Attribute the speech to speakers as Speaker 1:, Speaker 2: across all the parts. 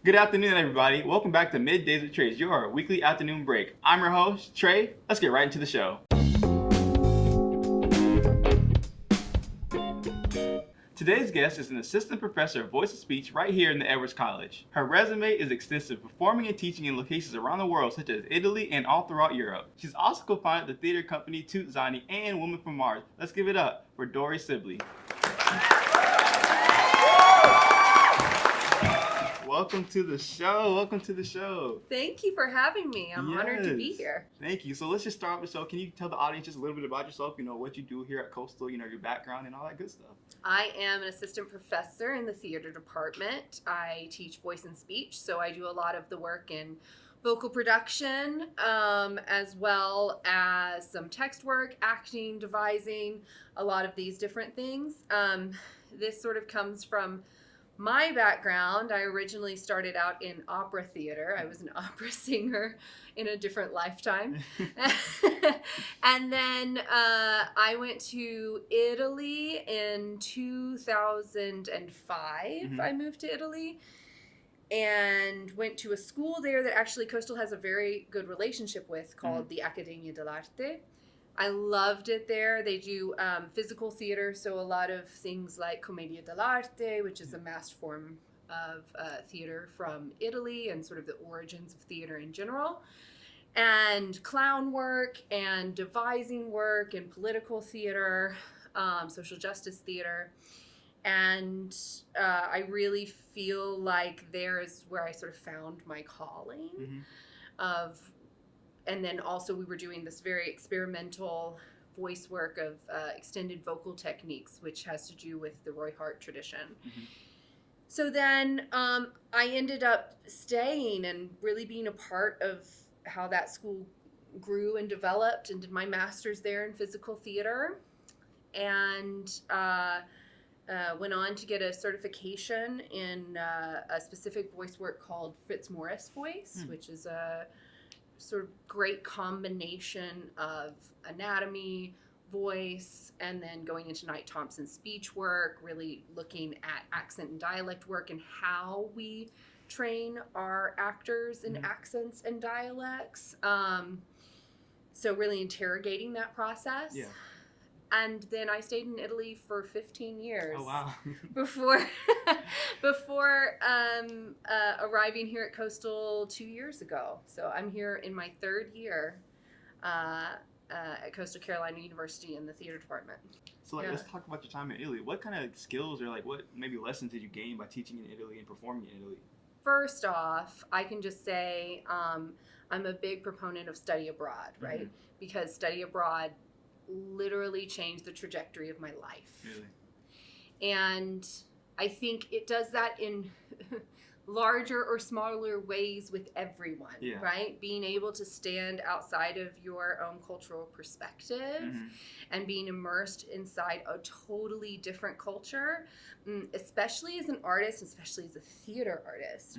Speaker 1: Good afternoon, everybody. Welcome back to Middays with Trey, your weekly afternoon break. I'm your host, Trey. Let's get right into the show. Today's guest is an assistant professor of voice and speech right here in the Edwards College. Her resume is extensive, performing and teaching in locations around the world such as Italy and all throughout Europe. She's also co-founded the theater company Toot Zani and Woman from Mars. Let's give it up for Dory Sibley. Welcome to the show.
Speaker 2: Thank you for having me. I'm honored to be here.
Speaker 1: Thank you. So let's just start with the show. Can you tell the audience just a little bit about yourself, what you do here at Coastal, your background and all that good stuff?
Speaker 2: I am an assistant professor in the theater department. I teach voice and speech, so I do a lot of the work in vocal production, as well as some text work, acting, devising, a lot of these different things. This sort of comes from my background. I originally started out in opera theater. I was an opera singer in a different lifetime. And then I went to Italy in 2005.
Speaker 1: Mm-hmm.
Speaker 2: I moved to Italy and went to a school there that actually Coastal has a very good relationship with called the Accademia dell'Arte. I loved it there. They do physical theater, so a lot of things like Commedia dell'arte, which is a mass form of theater from Italy and sort of the origins of theater in general, and clown work and devising work and political theater, social justice theater. And I really feel like there is where I sort of found my calling of. And then also we were doing this very experimental voice work of extended vocal techniques, which has to do with the Roy Hart tradition. So then I ended up staying and really being a part of how that school grew and developed, and did my master's there in physical theater, and went on to get a certification in a specific voice work called Fitzmaurice voice, which is a sort of great combination of anatomy, voice, and then going into Knight Thompson speech work, really looking at accent and dialect work and how we train our actors in accents and dialects. So really interrogating that process.
Speaker 1: Yeah.
Speaker 2: And then I stayed in Italy for 15 years.
Speaker 1: Oh, wow.
Speaker 2: before arriving here at Coastal 2 years ago. So I'm here in my third year at Coastal Carolina University in the theater department.
Speaker 1: So let's talk about your time in Italy. What kind of skills or what maybe lessons did you gain by teaching in Italy and performing in Italy?
Speaker 2: First off, I can just say I'm a big proponent of study abroad, right? Because study abroad literally changed the trajectory of my life.
Speaker 1: Really?
Speaker 2: And I think it does that in larger or smaller ways with everyone, right? Being able to stand outside of your own cultural perspective and being immersed inside a totally different culture, especially as an artist, especially as a theater artist.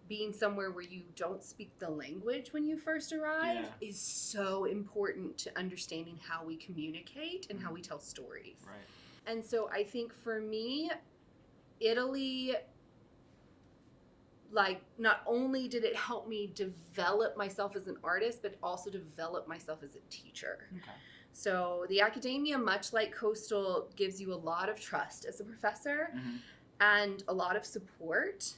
Speaker 2: Being somewhere where you don't speak the language when you first arrive is so important to understanding how we communicate and how we tell stories.
Speaker 1: Right.
Speaker 2: And so I think for me, Italy, not only did it help me develop myself as an artist, but also develop myself as a teacher.
Speaker 1: Okay.
Speaker 2: So the academia, much like Coastal, gives you a lot of trust as a professor and a lot of support.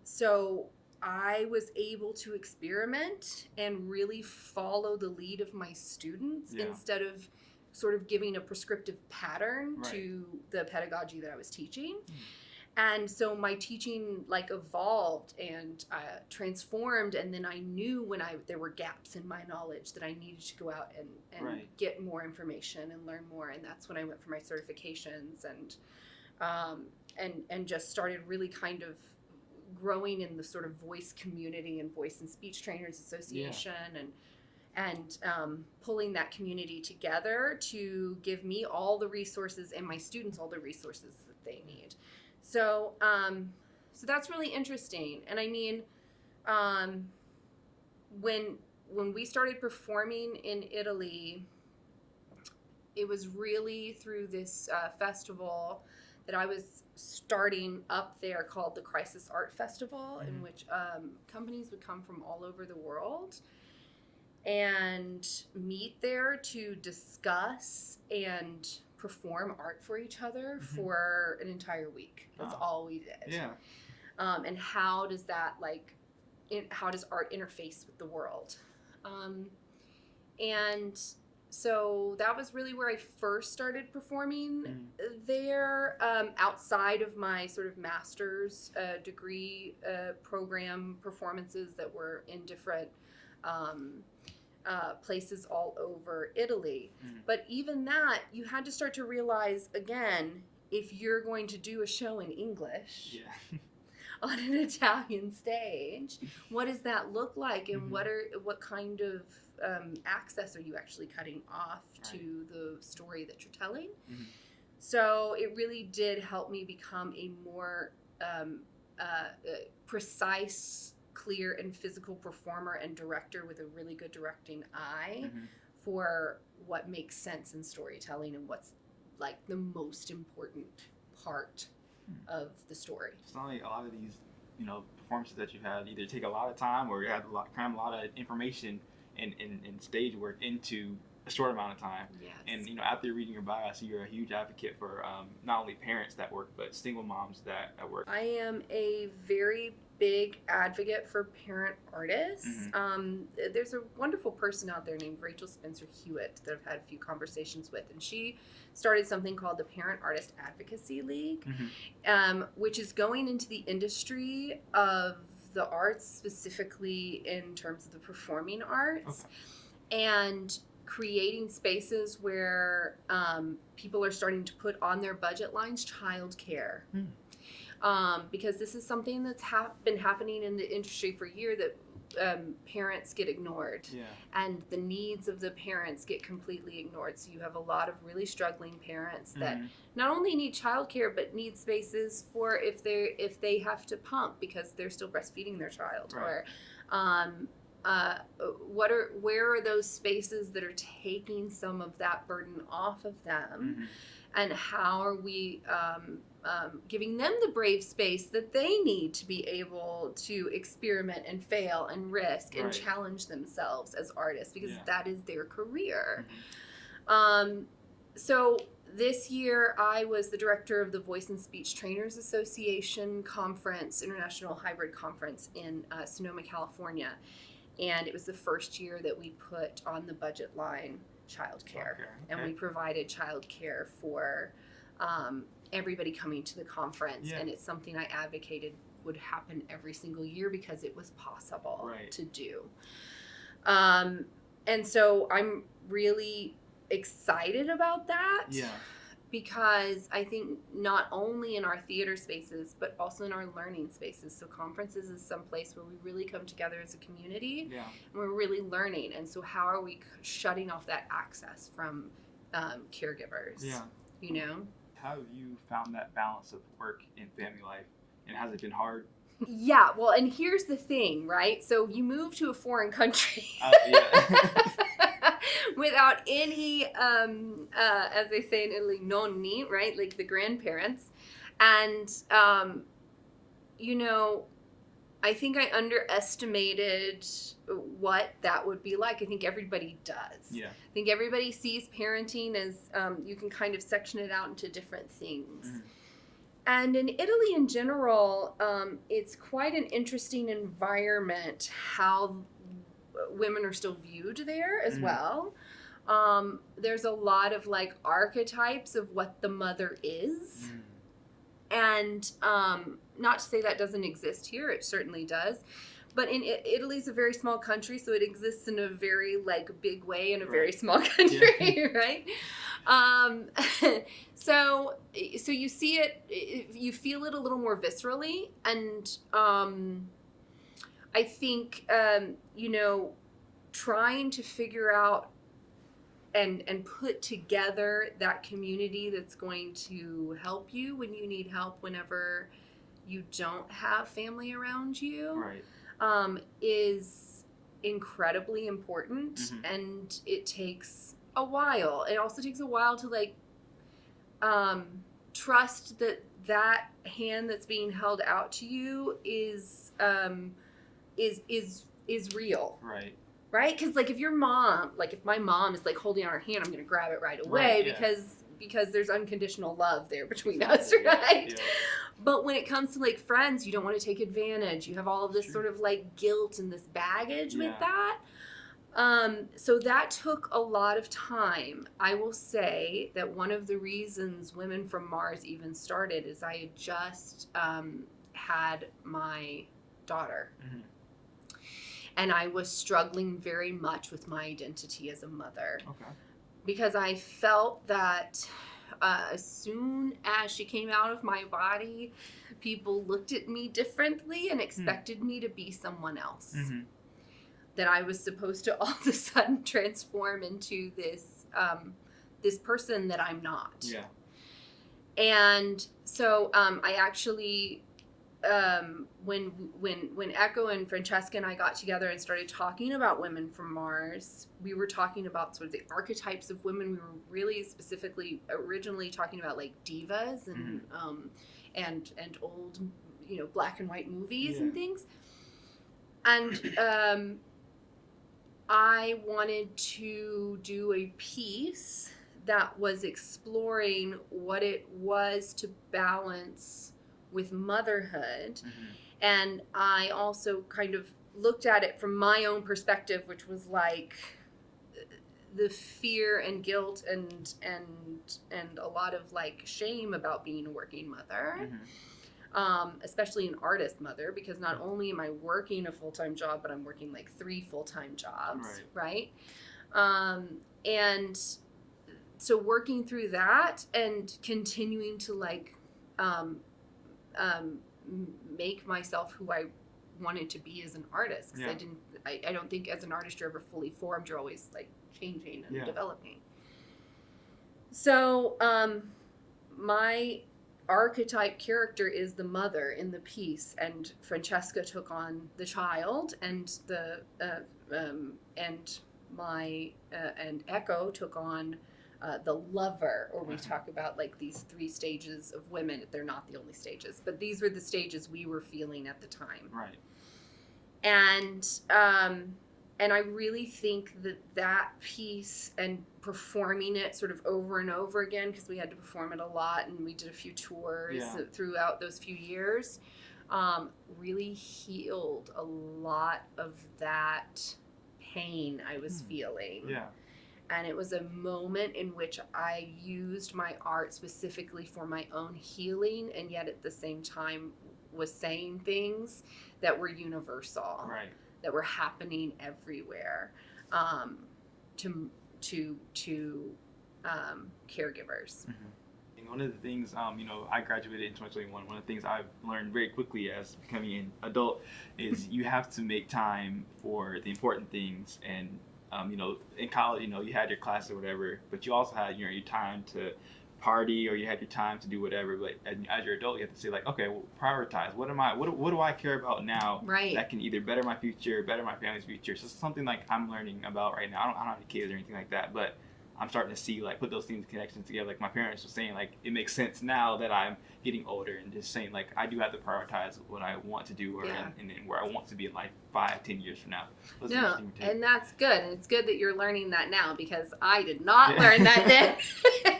Speaker 2: So I was able to experiment and really follow the lead of my students instead of sort of giving a prescriptive pattern to the pedagogy that I was teaching. And so my teaching evolved and transformed, and then I knew when there were gaps in my knowledge that I needed to go out and get more information and learn more, and that's when I went for my certifications and just started really kind of growing in the sort of voice community and Voice and Speech Trainers Association and pulling that community together to give me all the resources and my students all the resources that they need. So so that's really interesting. And I mean, when we started performing in Italy, it was really through this festival that I was starting up there called the Crisis Art Festival, in which companies would come from all over the world and meet there to discuss and perform art for each other for an entire week. That's all we did.
Speaker 1: Yeah.
Speaker 2: And how does that how does art interface with the world? And so that was really where I first started performing there, outside of my sort of master's degree program performances that were in different places all over Italy. But even that, you had to start to realize, again, if you're going to do a show in English on an Italian stage, what does that look like, and what kind of access are you actually cutting off to the story that you're telling? So it really did help me become a more precise, clear, and physical performer and director with a really good directing eye for what makes sense in storytelling and what's like the most important part of the story.
Speaker 1: It's not like a lot of these, performances that you've had either take a lot of time or you have cram a lot of information and stage work into a short amount of time.
Speaker 2: Yes.
Speaker 1: And after reading your bio, I see you're a huge advocate for not only parents that work, but single moms that work.
Speaker 2: I am a very big advocate for parent artists. There's a wonderful person out there named Rachel Spencer Hewitt that I've had a few conversations with, and she started something called the Parent Artist Advocacy League, which is going into the industry of the arts, specifically in terms of the performing arts, and creating spaces where people are starting to put on their budget lines childcare. Because this is something that's been happening in the industry for years, that parents get ignored, and the needs of the parents get completely ignored. So you have a lot of really struggling parents that not only need childcare but need spaces for if they have to pump because they're still breastfeeding their child, or where are those spaces that are taking some of that burden off of them, and how are we giving them the brave space that they need to be able to experiment and fail and risk and challenge themselves as artists, because that is their career. So this year I was the director of the Voice and Speech Trainers Association Conference, International Hybrid Conference in Sonoma, California. And it was the first year that we put on the budget line childcare. And we provided childcare for everybody coming to the conference. And it's something I advocated would happen every single year because it was possible to do. And so I'm really excited about that. Because I think not only in our theater spaces, but also in our learning spaces. So conferences is some place where we really come together as a community, and we're really learning. And so how are we shutting off that access from caregivers?
Speaker 1: How have you found that balance of work and family life, and has it been hard?
Speaker 2: Yeah, well, and here's the thing, right? So you move to a foreign country. Without any, as they say in Italy, nonni, right? Like the grandparents. And, I think I underestimated what that would be like. I think everybody does. I think everybody sees parenting as you can kind of section it out into different things. And in Italy in general, it's quite an interesting environment how women are still viewed there as well. There's a lot of like archetypes of what the mother is. And not to say that doesn't exist here, it certainly does. But in Italy's a very small country, so it exists in a very like big way in a very small country, right? So you see it, you feel it a little more viscerally, and I think trying to figure out and put together that community that's going to help you when you need help whenever you don't have family around you is incredibly important. And it takes a while. It also takes a while to trust that hand that's being held out to you is real. Right? Because like if your mom, like if my mom is like holding our hand, I'm going to grab it right away because there's unconditional love there between us, right? Yeah. But when it comes to like friends, you don't want to take advantage. You have all of this sort of like guilt and this baggage with that. So that took a lot of time. I will say that one of the reasons Women from Mars even started is I had just had my daughter. Mm-hmm. And I was struggling very much with my identity as a mother. Okay. Because I felt that as soon as she came out of my body, people looked at me differently and expected me to be someone else. Mm-hmm. That I was supposed to all of a sudden transform into this person that I'm not. Yeah. And so I actually... when Echo and Francesca and I got together and started talking about Women from Mars, we were talking about sort of the archetypes of women. We were really specifically originally talking about like divas and and old, black and white movies and things. And I wanted to do a piece that was exploring what it was to balance with motherhood. Mm-hmm. And I also kind of looked at it from my own perspective, which was like the fear and guilt and a lot of like shame about being a working mother. Mm-hmm. Especially an artist mother, because not only am I working a full-time job, but I'm working like 3 full-time jobs, right? And so working through that and continuing to like make myself who I wanted to be as an artist, because I don't think as an artist you're ever fully formed. You're always like changing and developing. So my archetype character is the mother in the piece, and Francesca took on the child, and and Echo took on the lover, or we talk about like these 3 stages of women. They're not the only stages, but these were the stages we were feeling at the time. Right. And I really think that piece and performing it sort of over and over again, because we had to perform it a lot and we did a few tours throughout those few years, really healed a lot of that pain I was feeling. Yeah. And it was a moment in which I used my art specifically for my own healing, and yet at the same time was saying things that were universal, that were happening everywhere, to caregivers. Mm-hmm.
Speaker 1: One of the things, I graduated in 2021. One of the things I've learned very quickly as becoming an adult is you have to make time for the important things. And in college, you had your class or whatever, but you also had your time to party, or you had your time to do whatever. But as your adult, you have to say like, okay, well, prioritize. What do I care about now that can either better my future, better my family's future? So it's something like I'm learning about right now. I don't have any kids or anything like that, but I'm starting to see like put those things connections together. Like my parents were saying, like it makes sense now that I'm getting older, and just saying like I do have to prioritize what I want to do, or and where I want to be in life 5-10 years from now.
Speaker 2: No, and that's good. And it's good that you're learning that now, because I did not learn that then,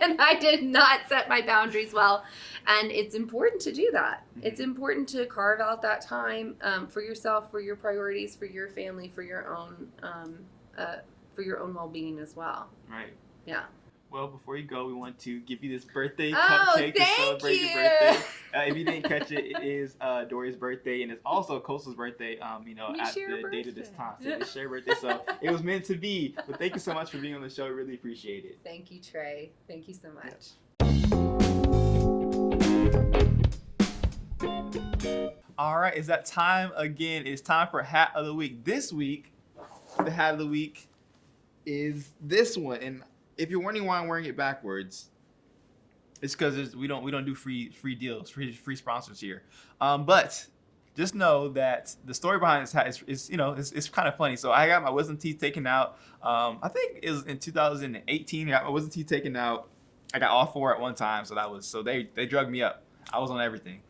Speaker 2: and I did not set my boundaries well. And it's important to do that. Mm-hmm. It's important to carve out that time for yourself, for your priorities, for your family, for your own well-being as well. Right. Yeah.
Speaker 1: Well, before you go, we want to give you this birthday cupcake to celebrate your birthday. If you didn't catch it, it is Dory's birthday, and it's also Coastal's birthday, at the date of this time. So it's their birthday, so it was meant to be. But thank you so much for being on the show. I really appreciate it.
Speaker 2: Thank you, Trey. Thank you so much.
Speaker 1: All right, it's that time again. It's time for Hat of the Week. This week, the Hat of the Week is this one, and if you're wondering why I'm wearing it backwards, it's because we don't do free deals, free sponsors here. But just know that the story behind this hat is it's kind of funny. So I got my wisdom teeth taken out. I think it was in 2018. I got my wisdom teeth taken out, I got all 4 at one time, so they drugged me up. I was on everything.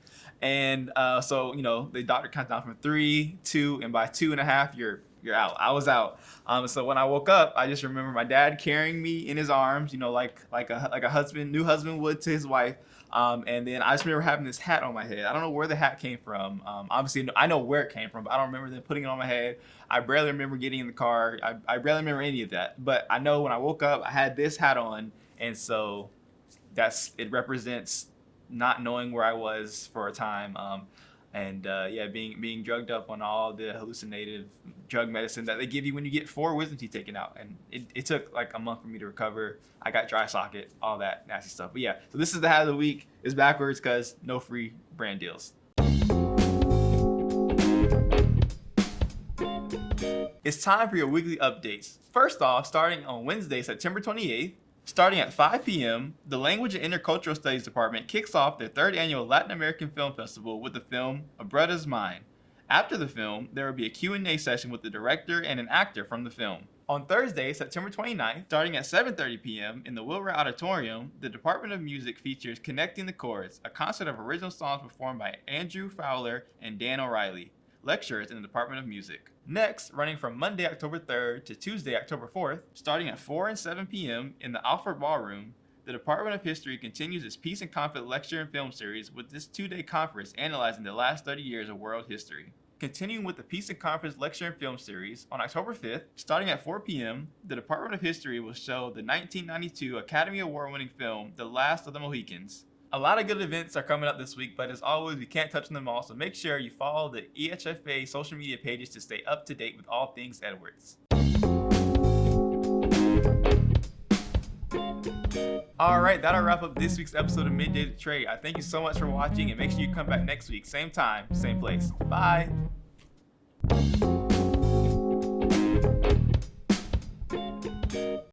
Speaker 1: And so, the doctor counts down from 3, 2, and by 2.5, you're out. I was out. So when I woke up, I just remember my dad carrying me in his arms, like a new husband would to his wife. And then I just remember having this hat on my head. I don't know where the hat came from. Obviously, I know where it came from, but I don't remember them putting it on my head. I barely remember getting in the car. I barely remember any of that. But I know when I woke up, I had this hat on, and so it represents not knowing where I was for a time. Being drugged up on all the hallucinative drug medicine that they give you when you get 4 wisdom teeth taken out. And it took like a month for me to recover. I got dry socket, all that nasty stuff. But yeah, so this is the hat of the week. It's backwards because no free brand deals. It's time for your weekly updates. First off, starting on Wednesday, September 28th, starting at 5 p.m., the Language and Intercultural Studies Department kicks off their 3rd annual Latin American Film Festival with the film A Brother's Mind. After the film, there will be a Q&A session with the director and an actor from the film. On Thursday, September 29th, starting at 7:30 p.m. in the Wilbur Auditorium, the Department of Music features Connecting the Chords, a concert of original songs performed by Andrew Fowler and Dan O'Reilly, lecturers in the Department of Music. Next, running from Monday, October 3rd to Tuesday, October 4th, starting at 4 and 7 p.m. in the Alfred Ballroom, the Department of History continues its Peace and Conflict lecture and film series with this 2-day conference analyzing the last 30 years of world history. Continuing with the Peace and Conference lecture and film series, on October 5th, starting at 4 p.m., the Department of History will show the 1992 Academy Award-winning film, The Last of the Mohicans. A lot of good events are coming up this week, but as always, we can't touch on them all, so make sure you follow the EHFA social media pages to stay up to date with all things Edwards. Alright, that'll wrap up this week's episode of Midday to Trade. I thank you so much for watching, and make sure you come back next week, same time, same place. Bye!